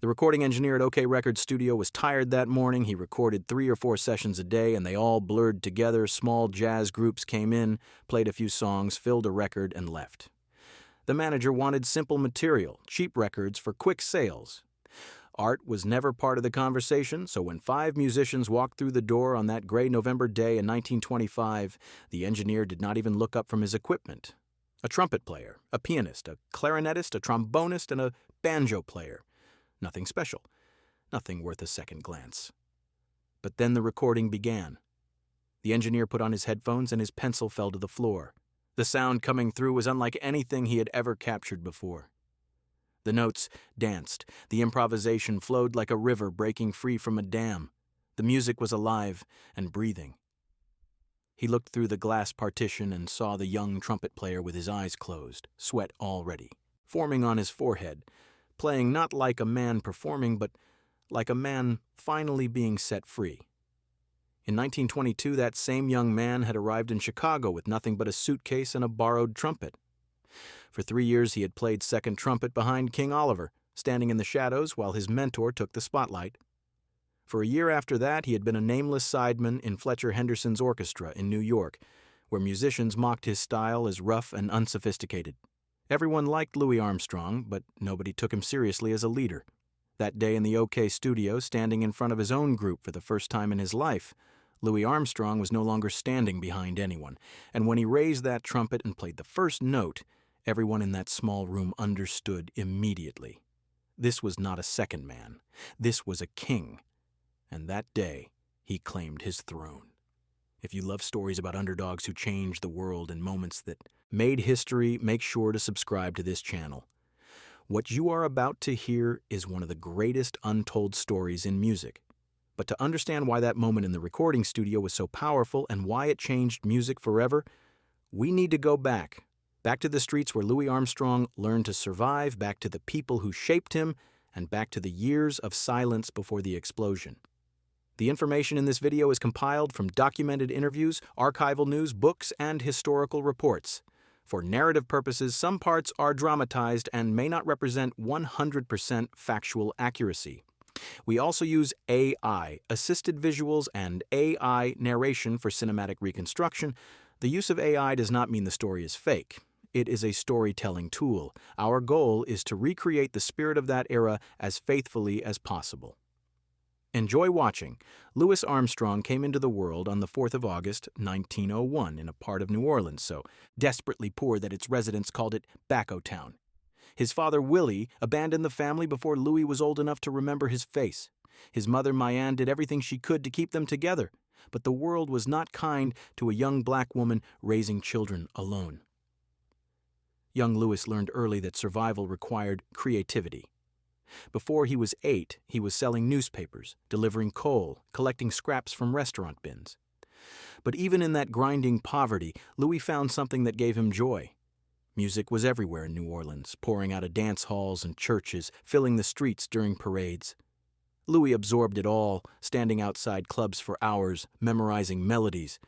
The recording engineer at OK Records Studio was tired that morning. He recorded 3 or 4 sessions a day, and they all blurred together. Small jazz groups came in, played a few songs, filled a record, and left. The manager wanted simple material, cheap records for quick sales. Art was never part of the conversation, so when 5 musicians walked through the door on that gray November day in 1925, the engineer did not even look up from his equipment. A trumpet player, a pianist, a clarinetist, a trombonist, and a banjo player. Nothing special. Nothing worth a second glance. But then the recording began. The engineer put on his headphones and his pencil fell to the floor. The sound coming through was unlike anything he had ever captured before. The notes danced. The improvisation flowed like a river breaking free from a dam. The music was alive and breathing. He looked through the glass partition and saw the young trumpet player with his eyes closed, sweat already, forming on his forehead, playing not like a man performing, but like a man finally being set free. In 1922, that same young man had arrived in Chicago with nothing but a suitcase and a borrowed trumpet. For 3 years he had played second trumpet behind King Oliver, standing in the shadows while his mentor took the spotlight. For a year after that, he had been a nameless sideman in Fletcher Henderson's orchestra in New York, where musicians mocked his style as rough and unsophisticated. Everyone liked Louis Armstrong, but nobody took him seriously as a leader. That day in the OK studio, standing in front of his own group for the first time in his life, Louis Armstrong was no longer standing behind anyone, and when he raised that trumpet and played the first note, everyone in that small room understood immediately. This was not a second man. This was a king. And that day, he claimed his throne. If you love stories about underdogs who changed the world in moments that made history, make sure to subscribe to this channel. What you are about to hear is one of the greatest untold stories in music. But to understand why that moment in the recording studio was so powerful and why it changed music forever, we need to go back to the streets where Louis Armstrong learned to survive, back to the people who shaped him, and back to the years of silence before the explosion. The information in this video is compiled from documented interviews, archival news, books, and historical reports. For narrative purposes, some parts are dramatized and may not represent 100% factual accuracy. We also use AI, assisted visuals, and AI narration for cinematic reconstruction. The use of AI does not mean the story is fake. It is a storytelling tool. Our goal is to recreate the spirit of that era as faithfully as possible. Enjoy watching. Louis Armstrong came into the world on the 4th of August, 1901, in a part of New Orleans so desperately poor that its residents called it Bacco Town. His father, Willie, abandoned the family before Louis was old enough to remember his face. His mother, Mayanne, did everything she could to keep them together, but the world was not kind to a young black woman raising children alone. Young Louis learned early that survival required creativity. Before he was 8, he was selling newspapers, delivering coal, collecting scraps from restaurant bins. But even in that grinding poverty, Louis found something that gave him joy. Music was everywhere in New Orleans, pouring out of dance halls and churches, filling the streets during parades. Louis absorbed it all, standing outside clubs for hours, memorizing melodies.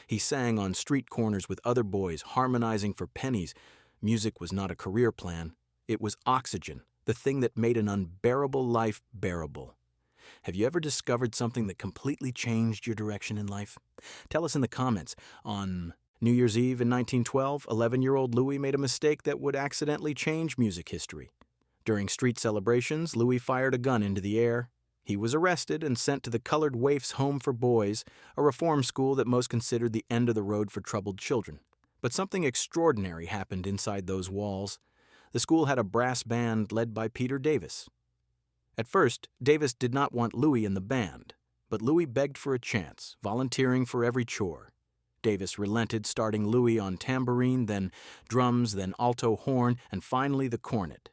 He sang on street corners with other boys, harmonizing for pennies. Music was not a career plan. It was oxygen. The thing that made an unbearable life bearable. Have you ever discovered something that completely changed your direction in life? Tell us in the comments. On New Year's Eve in 1912, 11-year-old Louis made a mistake that would accidentally change music history. During street celebrations, Louis fired a gun into the air. He was arrested and sent to the Colored Waifs Home for Boys, a reform school that most considered the end of the road for troubled children. But something extraordinary happened inside those walls. The school had a brass band led by Peter Davis. At first, Davis did not want Louis in the band, but Louis begged for a chance, volunteering for every chore. Davis relented, starting Louis on tambourine, then drums, then alto horn, and finally the cornet.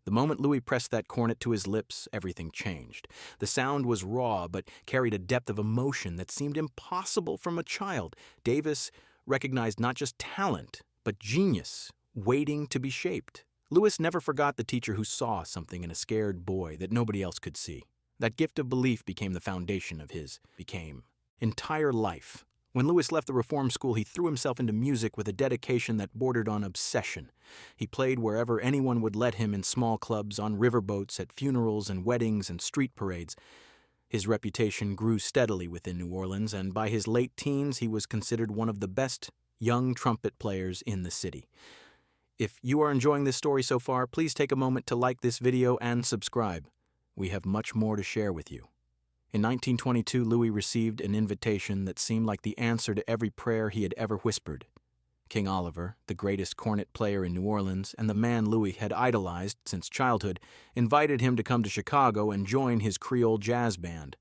The moment Louis pressed that cornet to his lips, everything changed. The sound was raw, but carried a depth of emotion that seemed impossible from a child. Davis recognized not just talent, but genius, waiting to be shaped. Louis never forgot the teacher who saw something in a scared boy that nobody else could see. That gift of belief became the foundation of his entire life. When Louis left the reform school, he threw himself into music with a dedication that bordered on obsession. He played wherever anyone would let him, in small clubs, on riverboats, at funerals and weddings and street parades. His reputation grew steadily within New Orleans, and by his late teens, he was considered one of the best young trumpet players in the city. If you are enjoying this story so far, please take a moment to like this video and subscribe. We have much more to share with you. In 1922, Louis received an invitation that seemed like the answer to every prayer he had ever whispered. King Oliver, the greatest cornet player in New Orleans and the man Louis had idolized since childhood, invited him to come to Chicago and join his Creole jazz band.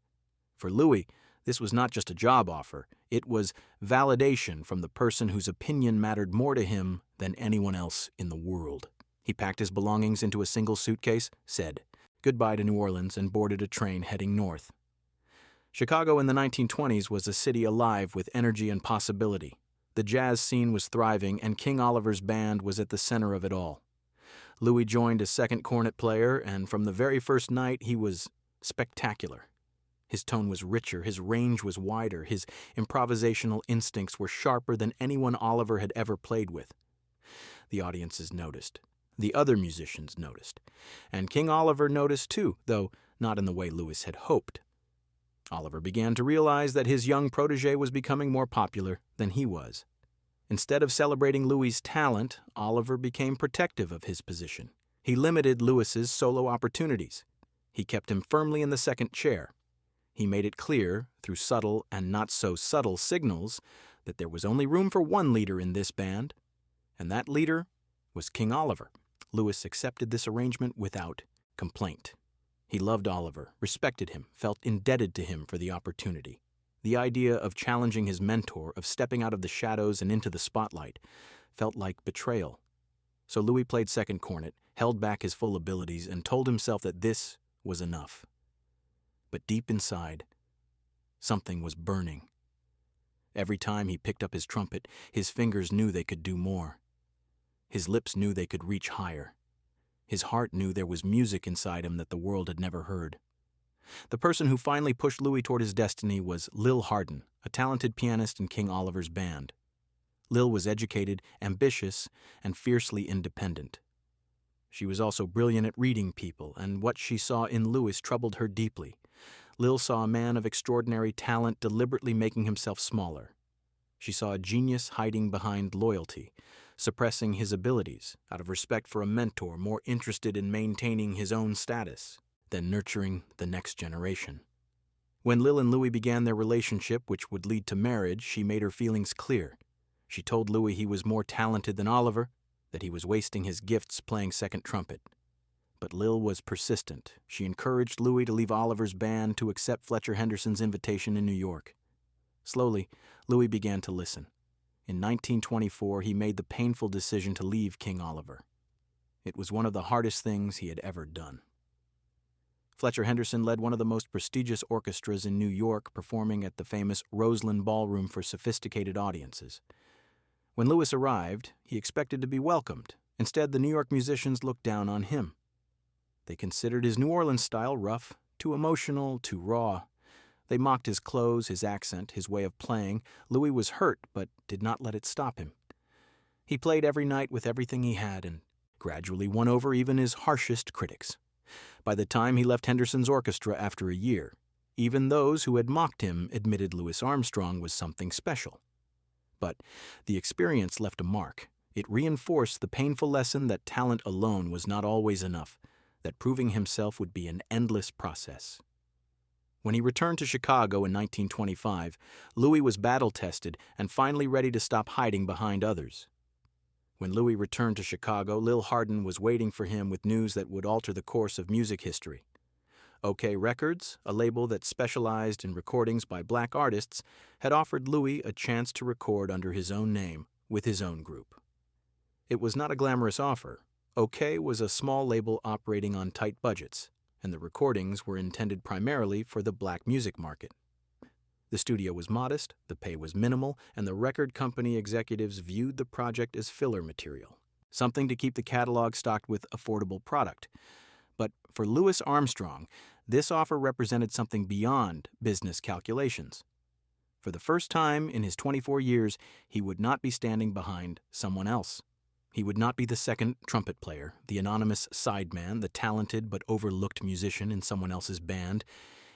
For Louis, this was not just a job offer. It was validation from the person whose opinion mattered more to him than anyone else in the world. He packed his belongings into a single suitcase, said goodbye to New Orleans, and boarded a train heading north. Chicago in the 1920s was a city alive with energy and possibility. The jazz scene was thriving, and King Oliver's band was at the center of it all. Louis joined as second cornet player, and from the very first night, he was spectacular. His tone was richer, his range was wider, his improvisational instincts were sharper than anyone Oliver had ever played with. The audiences noticed. The other musicians noticed. And King Oliver noticed too, though not in the way Louis had hoped. Oliver began to realize that his young protege was becoming more popular than he was. Instead of celebrating Louis's talent, Oliver became protective of his position. He limited Louis's solo opportunities. He kept him firmly in the second chair. He made it clear, through subtle and not-so-subtle signals, that there was only room for one leader in this band, and that leader was King Oliver. Louis accepted this arrangement without complaint. He loved Oliver, respected him, felt indebted to him for the opportunity. The idea of challenging his mentor, of stepping out of the shadows and into the spotlight, felt like betrayal. So Louis played second cornet, held back his full abilities, and told himself that this was enough. But deep inside, something was burning. Every time he picked up his trumpet, his fingers knew they could do more. His lips knew they could reach higher. His heart knew there was music inside him that the world had never heard. The person who finally pushed Louis toward his destiny was Lil Hardin, a talented pianist in King Oliver's band. Lil was educated, ambitious, and fiercely independent. She was also brilliant at reading people, and what she saw in Louis troubled her deeply. Lil saw a man of extraordinary talent deliberately making himself smaller. She saw a genius hiding behind loyalty, suppressing his abilities out of respect for a mentor more interested in maintaining his own status than nurturing the next generation. When Lil and Louis began their relationship, which would lead to marriage, she made her feelings clear. She told Louis he was more talented than Oliver, that he was wasting his gifts playing second trumpet. But Lil was persistent. She encouraged Louis to leave Oliver's band to accept Fletcher Henderson's invitation in New York. Slowly, Louis began to listen. In 1924, he made the painful decision to leave King Oliver. It was one of the hardest things he had ever done. Fletcher Henderson led one of the most prestigious orchestras in New York, performing at the famous Roseland Ballroom for sophisticated audiences. When Louis arrived, he expected to be welcomed. Instead, the New York musicians looked down on him. They considered his New Orleans style rough, too emotional, too raw. They mocked his clothes, his accent, his way of playing. Louis was hurt, but did not let it stop him. He played every night with everything he had and gradually won over even his harshest critics. By the time he left Henderson's orchestra after a year, even those who had mocked him admitted Louis Armstrong was something special. But the experience left a mark. It reinforced the painful lesson that talent alone was not always enough, that proving himself would be an endless process. When he returned to Chicago in 1925, Louis was battle-tested and finally ready to stop hiding behind others. When Louis returned to Chicago, Lil Hardin was waiting for him with news that would alter the course of music history. OK Records, a label that specialized in recordings by black artists, had offered Louis a chance to record under his own name with his own group. It was not a glamorous offer. OK was a small label operating on tight budgets, and the recordings were intended primarily for the black music market. The studio was modest, the pay was minimal, and the record company executives viewed the project as filler material, something to keep the catalog stocked with affordable product. But for Louis Armstrong, this offer represented something beyond business calculations. For the first time in his 24 years, he would not be standing behind someone else. He would not be the second trumpet player, the anonymous sideman, the talented but overlooked musician in someone else's band.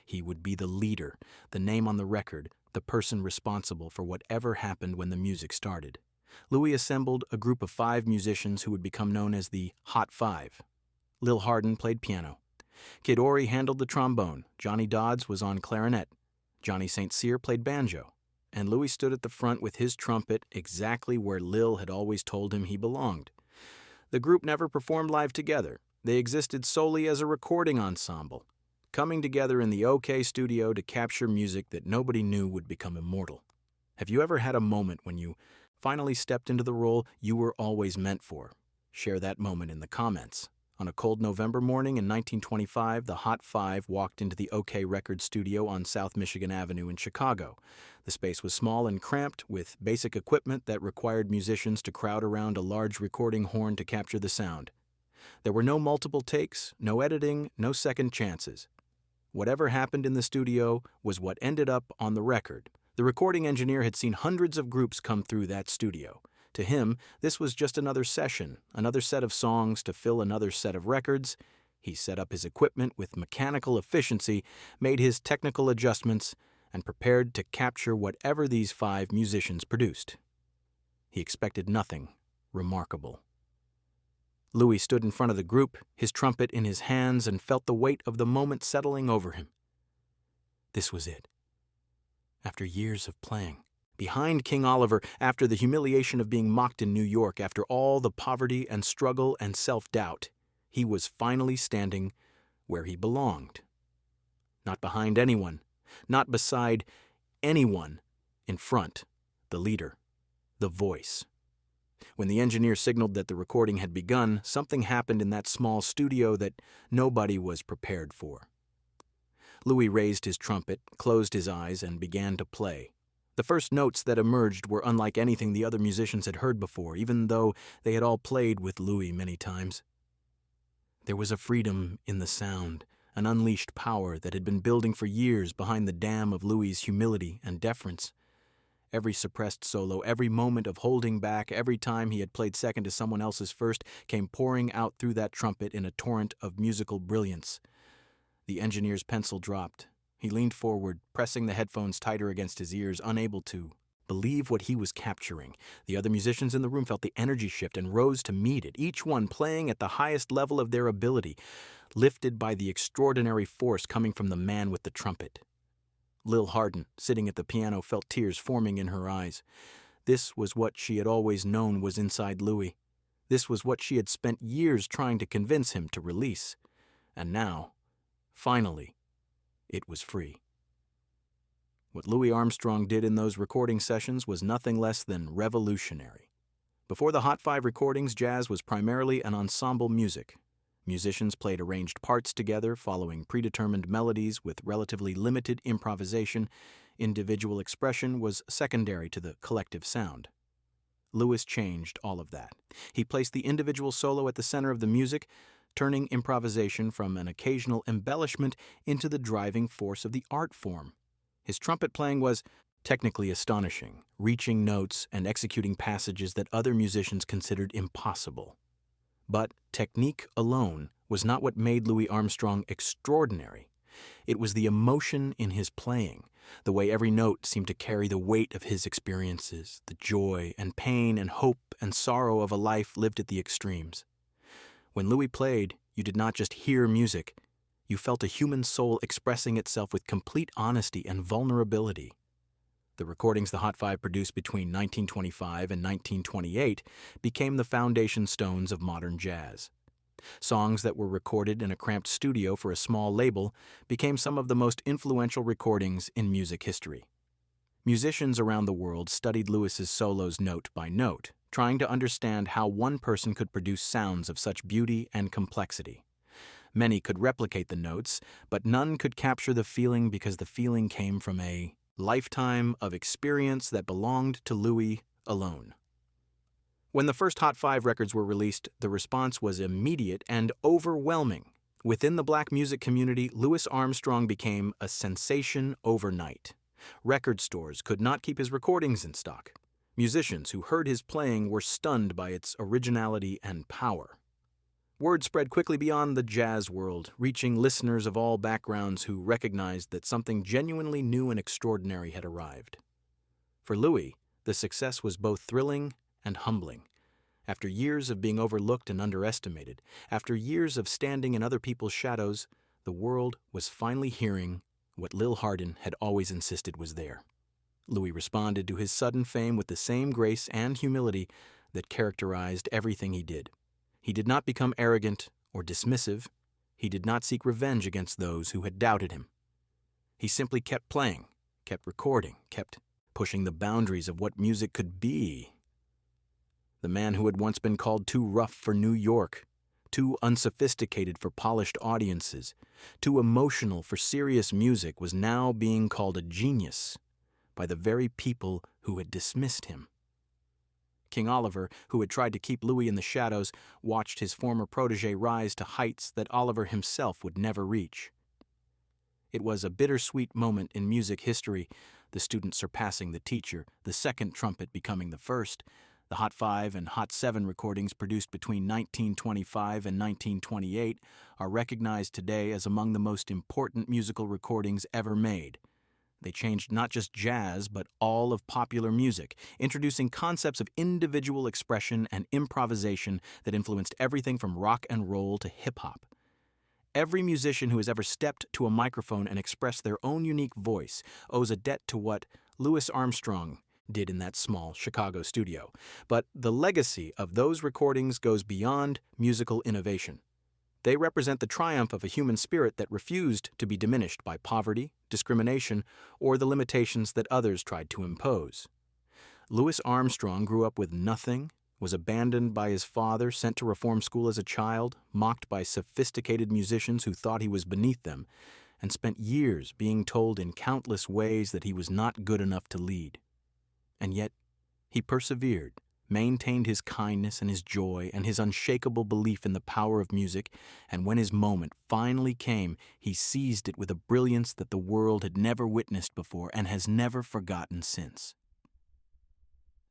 He would be the leader, the name on the record, the person responsible for whatever happened when the music started. Louis assembled a group of 5 musicians who would become known as the Hot Five. Lil Hardin played piano. Kid Ory handled the trombone. Johnny Dodds was on clarinet. Johnny St. Cyr played banjo. And Louis stood at the front with his trumpet exactly where Lil had always told him he belonged. The group never performed live together. They existed solely as a recording ensemble, coming together in the OK studio to capture music that nobody knew would become immortal. Have you ever had a moment when you finally stepped into the role you were always meant for? Share that moment in the comments. On a cold November morning in 1925, the Hot Five walked into the OK Record studio on South Michigan Avenue in Chicago. The space was small and cramped, with basic equipment that required musicians to crowd around a large recording horn to capture the sound. There were no multiple takes, no editing, no second chances. Whatever happened in the studio was what ended up on the record. The recording engineer had seen hundreds of groups come through that studio. To him, this was just another session, another set of songs to fill another set of records. He set up his equipment with mechanical efficiency, made his technical adjustments, and prepared to capture whatever these 5 musicians produced. He expected nothing remarkable. Louis stood in front of the group, his trumpet in his hands, and felt the weight of the moment settling over him. This was it. After years of playing, behind King Oliver, after the humiliation of being mocked in New York, after all the poverty and struggle and self-doubt, he was finally standing where he belonged. Not behind anyone, not beside anyone, in front, the leader, the voice. When the engineer signaled that the recording had begun, something happened in that small studio that nobody was prepared for. Louis raised his trumpet, closed his eyes, and began to play. The first notes that emerged were unlike anything the other musicians had heard before, even though they had all played with Louis many times. There was a freedom in the sound, an unleashed power that had been building for years behind the dam of Louis's humility and deference. Every suppressed solo, every moment of holding back, every time he had played second to someone else's first, came pouring out through that trumpet in a torrent of musical brilliance. The engineer's pencil dropped. He leaned forward, pressing the headphones tighter against his ears, unable to believe what he was capturing. The other musicians in the room felt the energy shift and rose to meet it, each one playing at the highest level of their ability, lifted by the extraordinary force coming from the man with the trumpet. Lil Hardin, sitting at the piano, felt tears forming in her eyes. This was what she had always known was inside Louis. This was what she had spent years trying to convince him to release. And now, finally, it was free. What Louis Armstrong did in those recording sessions was nothing less than revolutionary. Before the Hot Five recordings, jazz was primarily an ensemble music. Musicians played arranged parts together, following predetermined melodies with relatively limited improvisation. Individual expression was secondary to the collective sound. Louis changed all of that. He placed the individual solo at the center of the music, turning improvisation from an occasional embellishment into the driving force of the art form. His trumpet playing was technically astonishing, reaching notes and executing passages that other musicians considered impossible. But technique alone was not what made Louis Armstrong extraordinary. It was the emotion in his playing, the way every note seemed to carry the weight of his experiences, the joy and pain and hope and sorrow of a life lived at the extremes. When Louis played, you did not just hear music. You felt a human soul expressing itself with complete honesty and vulnerability. The recordings the Hot Five produced between 1925 and 1928 became the foundation stones of modern jazz. Songs that were recorded in a cramped studio for a small label became some of the most influential recordings in music history. Musicians around the world studied Louis's solos note by note, trying to understand how one person could produce sounds of such beauty and complexity. Many could replicate the notes, but none could capture the feeling because the feeling came from a lifetime of experience that belonged to Louis alone. When the first Hot Five records were released, the response was immediate and overwhelming. Within the black music community, Louis Armstrong became a sensation overnight. Record stores could not keep his recordings in stock. Musicians who heard his playing were stunned by its originality and power. Word spread quickly beyond the jazz world, reaching listeners of all backgrounds who recognized that something genuinely new and extraordinary had arrived. For Louis, the success was both thrilling and humbling. After years of being overlooked and underestimated, after years of standing in other people's shadows, the world was finally hearing what Lil Hardin had always insisted was there. Louis responded to his sudden fame with the same grace and humility that characterized everything he did. He did not become arrogant or dismissive. He did not seek revenge against those who had doubted him. He simply kept playing, kept recording, kept pushing the boundaries of what music could be. The man who had once been called too rough for New York, too unsophisticated for polished audiences, too emotional for serious music, was now being called a genius by the very people who had dismissed him. King Oliver, who had tried to keep Louis in the shadows, watched his former protege rise to heights that Oliver himself would never reach. It was a bittersweet moment in music history, the student surpassing the teacher, the second trumpet becoming the first. The Hot 5 and Hot 7 recordings produced between 1925 and 1928 are recognized today as among the most important musical recordings ever made. They changed not just jazz, but all of popular music, introducing concepts of individual expression and improvisation that influenced everything from rock and roll to hip-hop. Every musician who has ever stepped to a microphone and expressed their own unique voice owes a debt to what Louis Armstrong did in that small Chicago studio. But the legacy of those recordings goes beyond musical innovation. They represent the triumph of a human spirit that refused to be diminished by poverty, discrimination, or the limitations that others tried to impose. Louis Armstrong grew up with nothing, was abandoned by his father, sent to reform school as a child, mocked by sophisticated musicians who thought he was beneath them, and spent years being told in countless ways that he was not good enough to lead. And yet, he persevered, maintained his kindness and his joy and his unshakable belief in the power of music, and when his moment finally came, he seized it with a brilliance that the world had never witnessed before and has never forgotten since.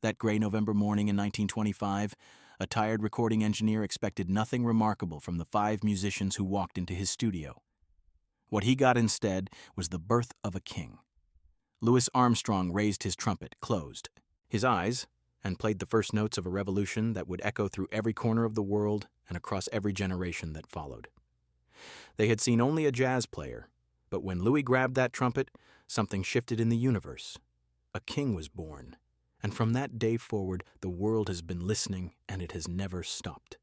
That gray November morning in 1925, a tired recording engineer expected nothing remarkable from the 5 musicians who walked into his studio. What he got instead was the birth of a king. Louis Armstrong raised his trumpet, closed his eyes, and played the first notes of a revolution that would echo through every corner of the world and across every generation that followed. They had seen only a jazz player, but when Louis grabbed that trumpet, something shifted in the universe. A king was born, and from that day forward, the world has been listening, and it has never stopped.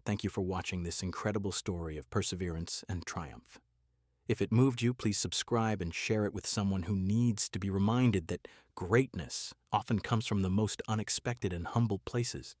Thank you for watching this incredible story of perseverance and triumph. If it moved you, please subscribe and share it with someone who needs to be reminded that greatness often comes from the most unexpected and humble places.